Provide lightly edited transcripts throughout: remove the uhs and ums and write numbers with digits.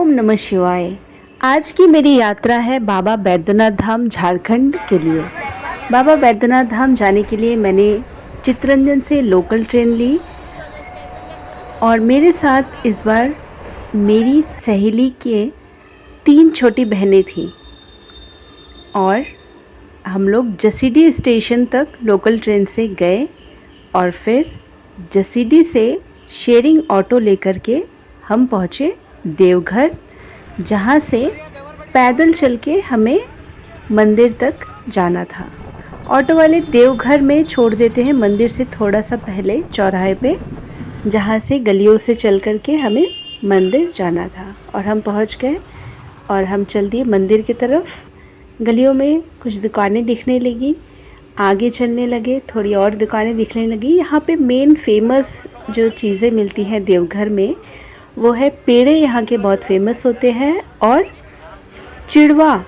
ओम नमः शिवाय। आज की मेरी यात्रा है बाबा बैद्यनाथ धाम झारखंड के लिए। बाबा बैद्यनाथ धाम जाने के लिए मैंने चित्तरंजन से लोकल ट्रेन ली और मेरे साथ इस बार मेरी सहेली के 3 छोटी बहनें थीं और हम लोग जसीडीह स्टेशन तक लोकल ट्रेन से गए और फिर जसीडीह से शेयरिंग ऑटो लेकर के हम पहुँचे देवघर, जहाँ से पैदल चल के हमें मंदिर तक जाना था। ऑटो वाले देवघर में छोड़ देते हैं मंदिर से थोड़ा सा पहले चौराहे पे, जहाँ से गलियों से चल कर के हमें मंदिर जाना था। और हम पहुँच गए और हम चल दिए मंदिर की तरफ। गलियों में कुछ दुकानें दिखने लगी, आगे चलने लगे, थोड़ी और दुकानें दिखने लगी। यहाँ पे मेन फेमस जो चीज़ें मिलती हैं देवघर में वो है पेड़े, यहाँ के बहुत फेमस होते हैं, और चिड़वा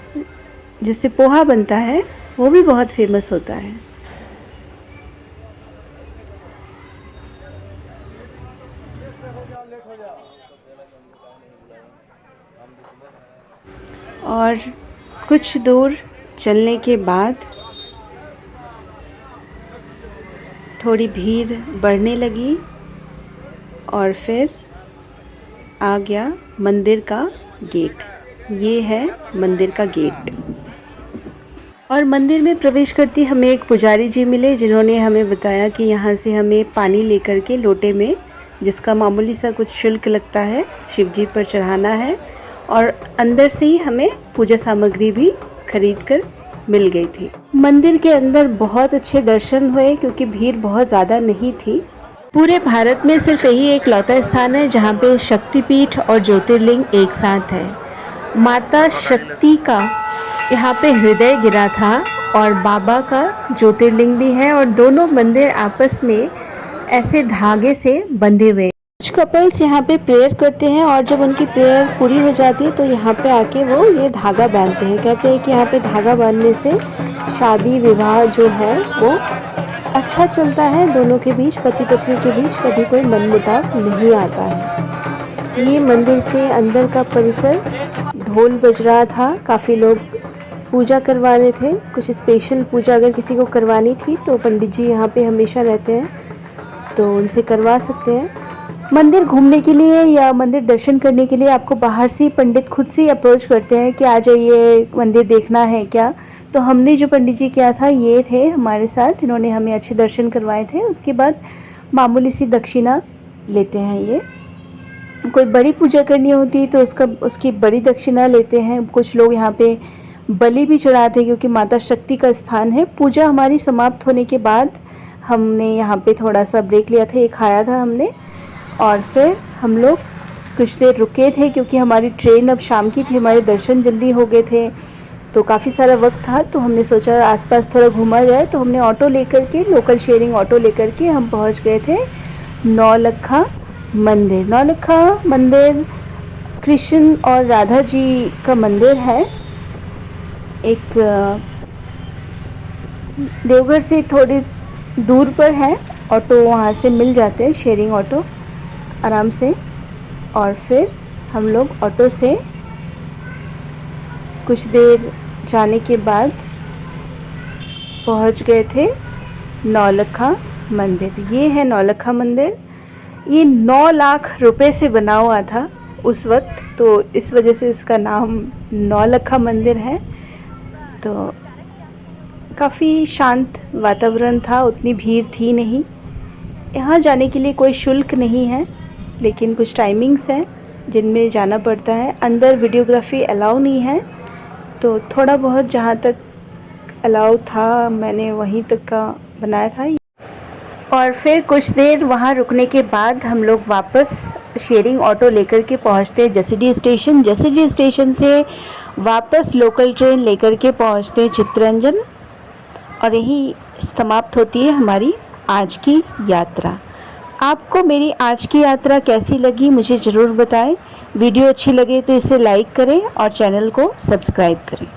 जिससे पोहा बनता है वो भी बहुत फेमस होता है। और कुछ दूर चलने के बाद थोड़ी भीड़ बढ़ने लगी और फिर आ गया मंदिर का गेट। ये है मंदिर का गेट। और मंदिर में प्रवेश करते हमें एक पुजारी जी मिले, जिन्होंने हमें बताया कि यहाँ से हमें पानी लेकर के लोटे में, जिसका मामूली सा कुछ शुल्क लगता है, शिव जी पर चढ़ाना है। और अंदर से ही हमें पूजा सामग्री भी खरीद कर मिल गई थी। मंदिर के अंदर बहुत अच्छे दर्शन हुए क्योंकि भीड़ बहुत ज़्यादा नहीं थी। पूरे भारत में सिर्फ यही एक लौता स्थान है जहाँ पे शक्तिपीठ और ज्योतिर्लिंग एक साथ है। माता शक्ति का यहाँ पे हृदय गिरा था और बाबा का ज्योतिर्लिंग भी है, और दोनों मंदिर आपस में ऐसे धागे से बंधे हुए। कुछ कपल्स यहाँ पे प्रेयर करते हैं और जब उनकी प्रेयर पूरी हो जाती है तो यहाँ पे आके वो ये धागा बांधते हैं। कहते हैं कि यहाँ पे धागा बांधने से शादी विवाह जो है वो अच्छा चलता है, दोनों के बीच, पति पत्नी के बीच कभी कोई मनमुटाव नहीं आता है। ये मंदिर के अंदर का परिसर, ढोल बज रहा था, काफ़ी लोग पूजा करवा रहे थे। कुछ स्पेशल पूजा अगर किसी को करवानी थी तो पंडित जी यहाँ पे हमेशा रहते हैं, तो उनसे करवा सकते हैं। मंदिर घूमने के लिए या मंदिर दर्शन करने के लिए आपको बाहर से पंडित खुद से अप्रोच करते हैं कि आ जाइए, मंदिर देखना है क्या। तो हमने जो पंडित जी किया था ये थे हमारे साथ, इन्होंने हमें अच्छे दर्शन करवाए थे। उसके बाद मामूली सी दक्षिणा लेते हैं। ये कोई बड़ी पूजा करनी होती तो उसकी बड़ी दक्षिणा लेते हैं। कुछ लोग यहाँ पे बलि भी चढ़ाते हैं क्योंकि माता शक्ति का स्थान है। पूजा हमारी समाप्त होने के बाद हमने यहाँ पे थोड़ा सा ब्रेक लिया था, ये खाया था हमने, और फिर हम लोग कुछ देर रुके थे क्योंकि हमारी ट्रेन अब शाम की थी, हमारे दर्शन जल्दी हो गए थे, तो काफ़ी सारा वक्त था। तो हमने सोचा आसपास थोड़ा घूमा जाए, तो हमने ऑटो लेकर के, लोकल शेयरिंग ऑटो लेकर के हम पहुंच गए थे नौलखा मंदिर। नौलखा मंदिर कृष्ण और राधा जी का मंदिर है। एक देवघर से थोड़ी दूर पर है, ऑटो वहाँ से मिल जाते हैं, शेयरिंग ऑटो आराम से। और फिर हम लोग ऑटो से कुछ देर जाने के बाद पहुंच गए थे नौलखा मंदिर। ये है नौलखा मंदिर। ये 9 लाख रुपए से बना हुआ था उस वक्त, तो इस वजह से इसका नाम नौलखा मंदिर है। तो काफ़ी शांत वातावरण था, उतनी भीड़ थी नहीं। यहाँ जाने के लिए कोई शुल्क नहीं है, लेकिन कुछ टाइमिंग्स हैं जिनमें जाना पड़ता है। अंदर वीडियोग्राफी अलाउ नहीं है, तो थोड़ा बहुत जहाँ तक अलाउ था मैंने वहीं तक का बनाया था। और फिर कुछ देर वहाँ रुकने के बाद हम लोग वापस शेयरिंग ऑटो लेकर के पहुँचते जसीडीह स्टेशन। जसीडीह स्टेशन से वापस लोकल ट्रेन लेकर के पहुँचते चित्तरंजन, और यही समाप्त होती है हमारी आज की यात्रा। आपको मेरी आज की यात्रा कैसी लगी मुझे ज़रूर बताएं। वीडियो अच्छी लगे तो इसे लाइक करें और चैनल को सब्सक्राइब करें।